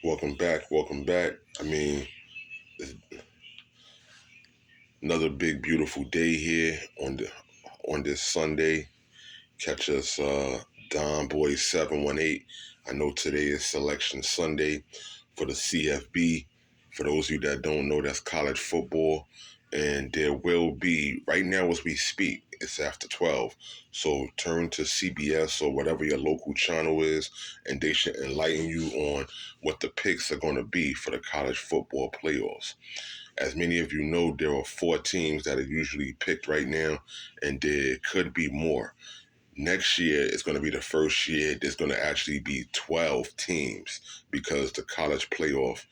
Welcome back. Welcome back. It's another big, beautiful day here on this Sunday. Catch us, Don Boy 718. I know today is Selection Sunday for the CFB. For those of you that don't know, that's college football, and there will be right now as we speak. It's after 12, so turn to CBS or whatever your local channel is, and they should enlighten you on what the picks are going to be for the college football playoffs. As many of you know, there are four teams that are usually picked right now, and there could be more. Next year is going to be the first year there's going to actually be 12 teams because the college playoff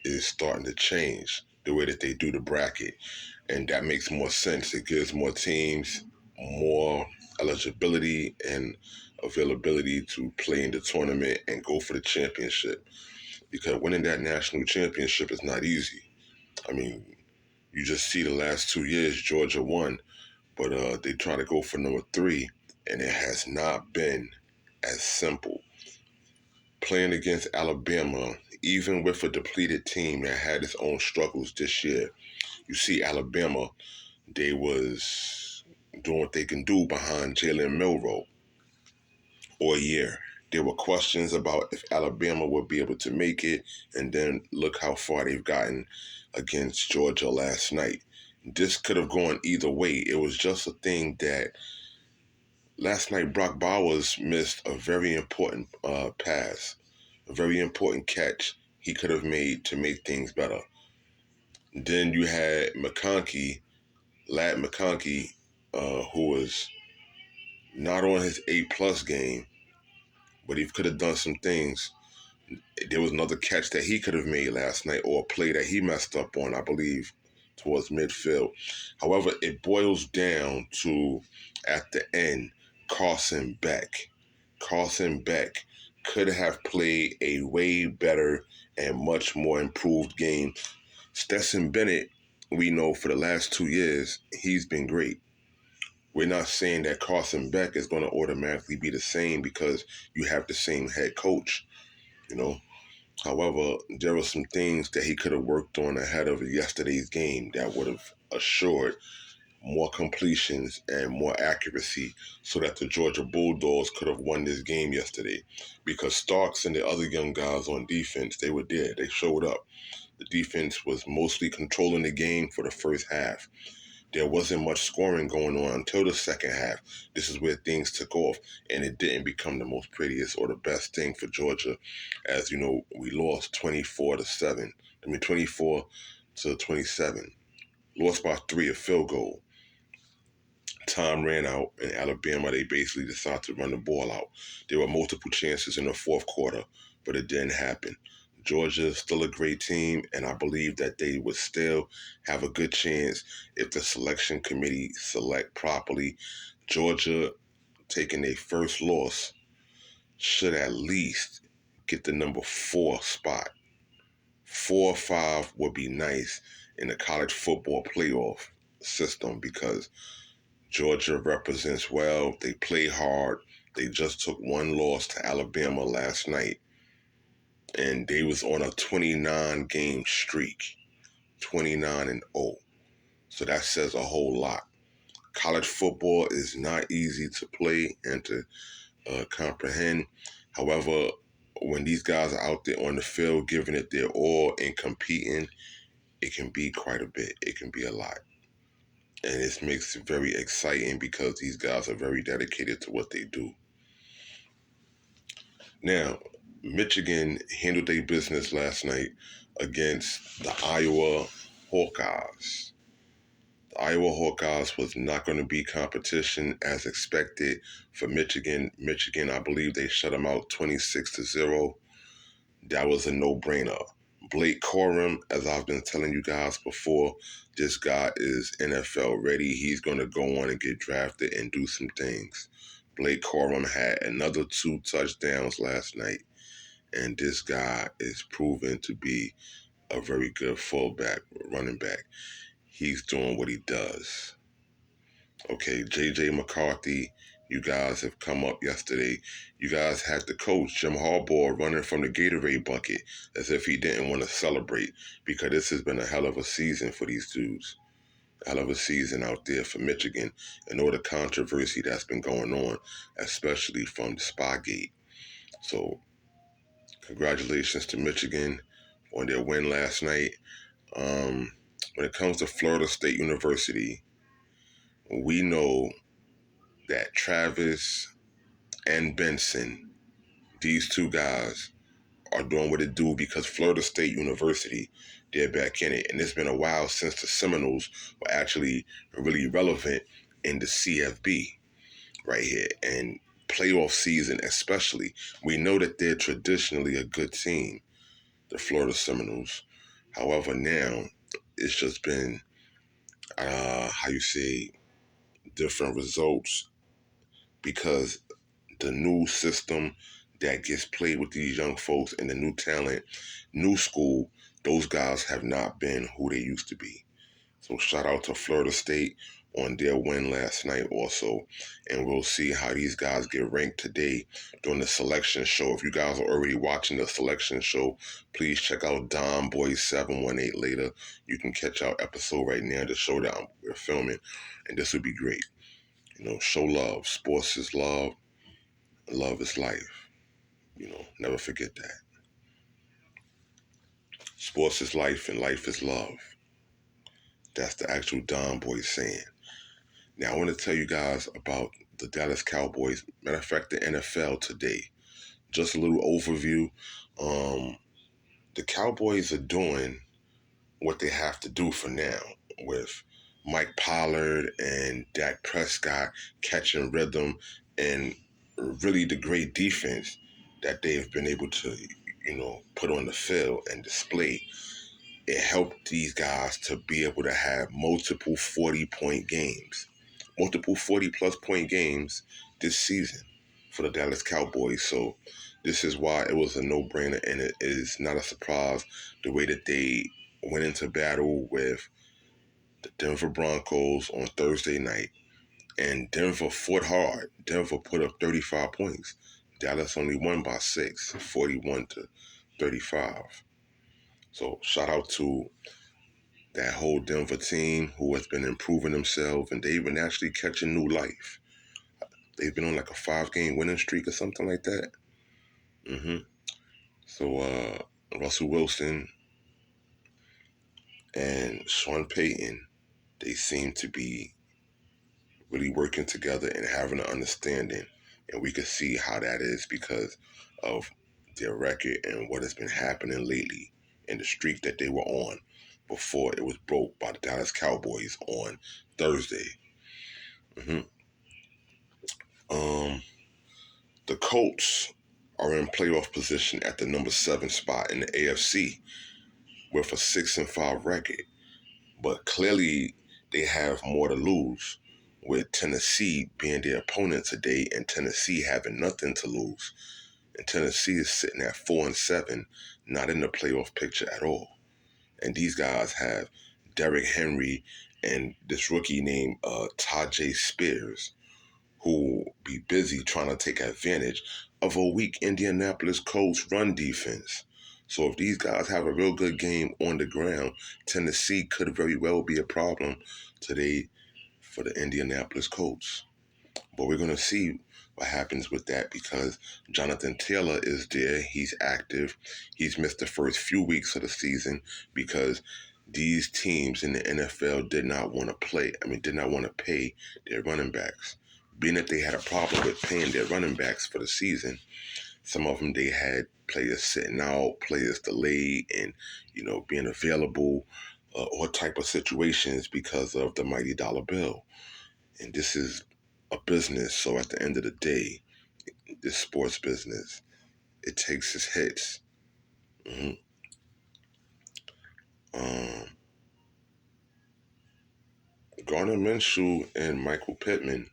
is starting to change the way that they do the bracket. And that makes more sense. It gives more teams more eligibility and availability to play in the tournament and go for the championship. Because winning that national championship is not easy. I mean, you just see the last 2 years, Georgia won, but they try to go for number three, and it has not been as simple. Playing against Alabama, even with a depleted team that had its own struggles this year, you see Alabama, they was doing what they can do behind Jalen Milroe all year. There were questions about if Alabama would be able to make it, and then look how far they've gotten against Georgia last night. This could have gone either way. It was just a thing that last night Brock Bowers missed a very important pass, a very important catch he could have made to make things better. Then you had Lad McConkey, who was not on his A-plus game, but he could have done some things. There was another catch that he could have made last night, or a play that he messed up on, I believe, towards midfield. However, it boils down to, at the end, Carson Beck. Carson Beck could have played a way better and much more improved game. Stetson Bennett, we know for the last 2 years, he's been great. We're not saying that Carson Beck is going to automatically be the same because you have the same head coach, you know. However, there were some things that he could have worked on ahead of yesterday's game that would have assured more completions and more accuracy so that the Georgia Bulldogs could have won this game yesterday. Because Starks and the other young guys on defense, they were there. They showed up. The defense was mostly controlling the game for the first half. There wasn't much scoring going on until the second half. This is where things took off, and it didn't become the most prettiest or the best thing for Georgia. As you know, we lost 24-7. 24-27. Lost by three, a field goal. Time ran out, and Alabama, they basically decided to run the ball out. There were multiple chances in the fourth quarter, but it didn't happen. Georgia is still a great team, and I believe that they would still have a good chance if the selection committee select properly. Georgia, taking their first loss, should at least get the number 4 spot. 4 or 5 would be nice in the college football playoff system because Georgia represents well. They play hard. They just took one loss to Alabama last night, and they was on a 29-game streak, 29-0. So that says a whole lot. College football is not easy to play and to comprehend. However, when these guys are out there on the field giving it their all and competing, it can be quite a bit. It can be a lot. And it makes it very exciting because these guys are very dedicated to what they do. Now, Michigan handled their business last night against the Iowa Hawkeyes. The Iowa Hawkeyes was not going to be competition as expected for Michigan. Michigan, I believe they shut them out 26-0. That was a no-brainer. Blake Corum, as I've been telling you guys before, this guy is NFL ready. He's going to go on and get drafted and do some things. Blake Corum had another 2 touchdowns last night, and this guy is proven to be a very good fullback, running back. He's doing what he does. Okay, J.J. McCarthy, You guys have come up yesterday. You guys had the coach, Jim Harbaugh, running from the Gatorade bucket as if he didn't want to celebrate because this has been a hell of a season for these dudes. A hell of a season out there for Michigan and all the controversy that's been going on, especially from the Spygate. So, congratulations to Michigan on their win last night. Um, when it comes to Florida State University, we know that Travis and Benson, these two guys, are doing what it do because Florida State University, they're back in it. And it's been a while since the Seminoles were actually really relevant in the CFB right here. And playoff season especially. We know that they're traditionally a good team, the Florida Seminoles. However, now it's just been, how you say, different results because the new system that gets played with these young folks and the new talent, new school, those guys have not been who they used to be. So shout out to Florida State on their win last night also. And we'll see how these guys get ranked today during the selection show. If you guys are already watching the selection show, please check out Don Boy 718 later. You can catch our episode right now, the show that we're filming. And this would be great. Show love. Sports is love. Love is life. Never forget that. Sports is life and life is love. That's the actual Don Boy saying. Now, I want to tell you guys about the Dallas Cowboys. Matter of fact, the NFL today. Just a little overview. The Cowboys are doing what they have to do for now with Mike Pollard and Dak Prescott catching rhythm and really the great defense that they've been able to, put on the field and display. It helped these guys to be able to have multiple 40-point games, multiple 40-plus point games this season for the Dallas Cowboys. So this is why it was a no-brainer, and it is not a surprise the way that they went into battle with the Denver Broncos on Thursday night. And Denver fought hard. Denver put up 35 points. Dallas only won by 6, 41-35. So shout out to that whole Denver team who has been improving themselves, and they've been actually catching new life. They've been on like a 5-game winning streak or something like that. So Russell Wilson and Sean Payton, they seem to be really working together and having an understanding. And we can see how that is because of their record and what has been happening lately and the streak that they were on before it was broke by the Dallas Cowboys on Thursday. Mm-hmm. The Colts are in playoff position at the number 7 spot in the AFC with a 6-5 record. But clearly they have more to lose, with Tennessee being their opponent today and Tennessee having nothing to lose. And Tennessee is sitting at 4-7, not in the playoff picture at all. And these guys have Derrick Henry and this rookie named Tajay Spears, who be busy trying to take advantage of a weak Indianapolis Colts run defense. So if these guys have a real good game on the ground, Tennessee could very well be a problem today for the Indianapolis Colts. But we're going to see what happens with that because Jonathan Taylor is there. He's active. He's missed the first few weeks of the season because these teams in the NFL did not want to pay their running backs. Being that they had a problem with paying their running backs for the season, some of them they had players sitting out, players delayed, and being available, all type of situations because of the mighty dollar bill. And this is a business, so at the end of the day, this sports business, it takes its hits. Mm-hmm. Gardner Minshew and Michael Pittman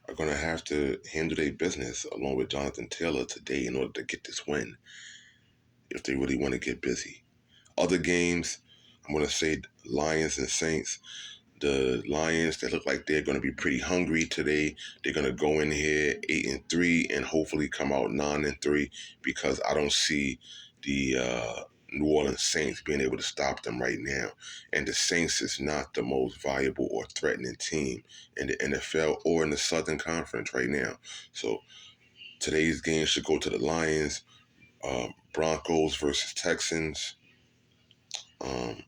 are going to have to handle their business along with Jonathan Taylor today in order to get this win if they really want to get busy. Other games, I'm going to say Lions and Saints. The Lions, they look like they're going to be pretty hungry today. They're going to go in here 8-3 and hopefully come out 9-3 because I don't see the New Orleans Saints being able to stop them right now. And the Saints is not the most viable or threatening team in the NFL or in the Southern Conference right now. So today's game should go to the Lions. Broncos versus Texans. Hold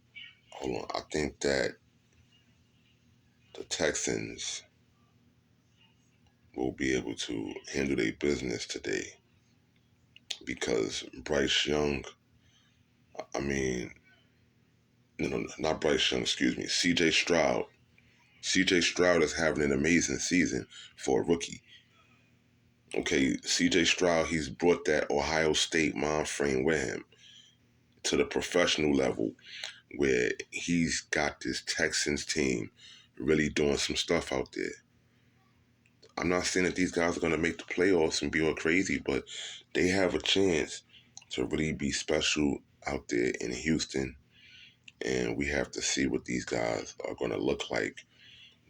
on. I think that the Texans will be able to handle their business today because Bryce Young, I mean, no, not Bryce Young, excuse me, CJ Stroud. CJ Stroud is having an amazing season for a rookie. Okay, CJ Stroud, he's brought that Ohio State mind frame with him to the professional level where he's got this Texans team really doing some stuff out there. I'm not saying that these guys are going to make the playoffs and be all crazy, but they have a chance to really be special out there in Houston. And we have to see what these guys are going to look like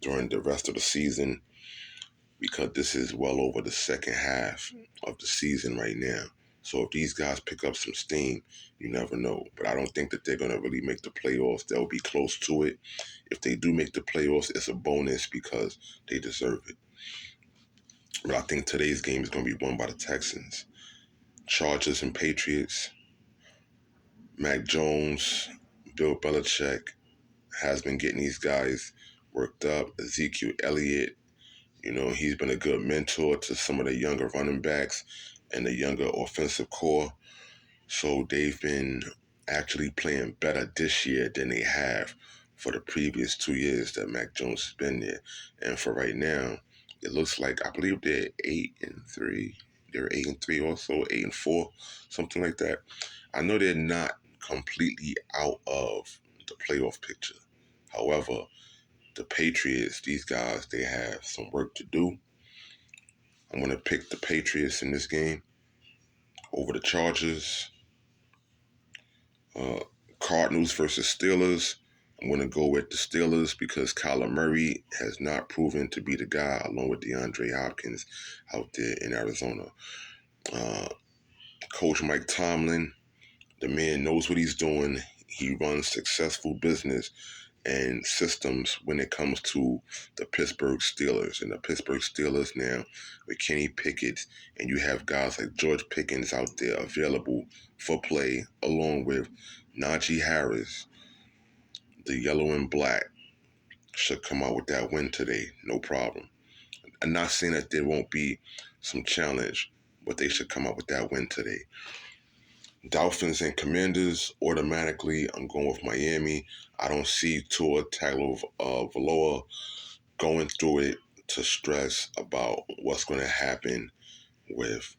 during the rest of the season because this is well over the second half of the season right now. So if these guys pick up some steam, you never know. But I don't think that they're going to really make the playoffs. They'll be close to it. If they do make the playoffs, it's a bonus because they deserve it. But I think today's game is going to be won by the Texans. Chargers and Patriots. Mac Jones, Bill Belichick has been getting these guys worked up. Ezekiel Elliott, he's been a good mentor to some of the younger running backs and the younger offensive core. So they've been actually playing better this year than they have for the previous 2 years that Mac Jones has been there. And for right now, it looks like I believe they're 8-3. They're 8-3 also, 8-4, something like that. I know they're not completely out of the playoff picture. However, the Patriots, these guys, they have some work to do. I'm going to pick the Patriots in this game over the Chargers. Cardinals versus Steelers. I'm going to go with the Steelers because Kyler Murray has not proven to be the guy along with DeAndre Hopkins out there in Arizona. Coach Mike Tomlin, the man knows what he's doing. He runs successful business and systems when it comes to the Pittsburgh Steelers. And the Pittsburgh Steelers now with Kenny Pickett, and you have guys like George Pickens out there available for play, along with Najee Harris, the yellow and black, should come out with that win today, no problem. I'm not saying that there won't be some challenge, but they should come out with that win today. Dolphins and Commanders, automatically, I'm going with Miami. I don't see Tua Tagovailoa going through it to stress about what's going to happen with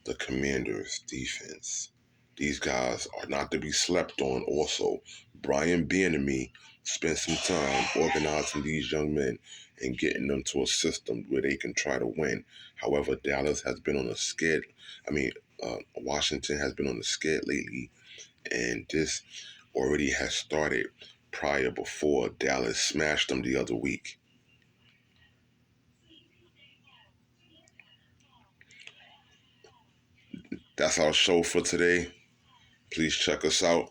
the Commanders' defense. These guys are not to be slept on also. Brian Bieniemy spent some time organizing these young men and getting them to a system where they can try to win. However, Dallas has been on a skid. Washington has been on the skid lately, and this already has started prior before Dallas smashed them the other week. That's our show for today. Please check us out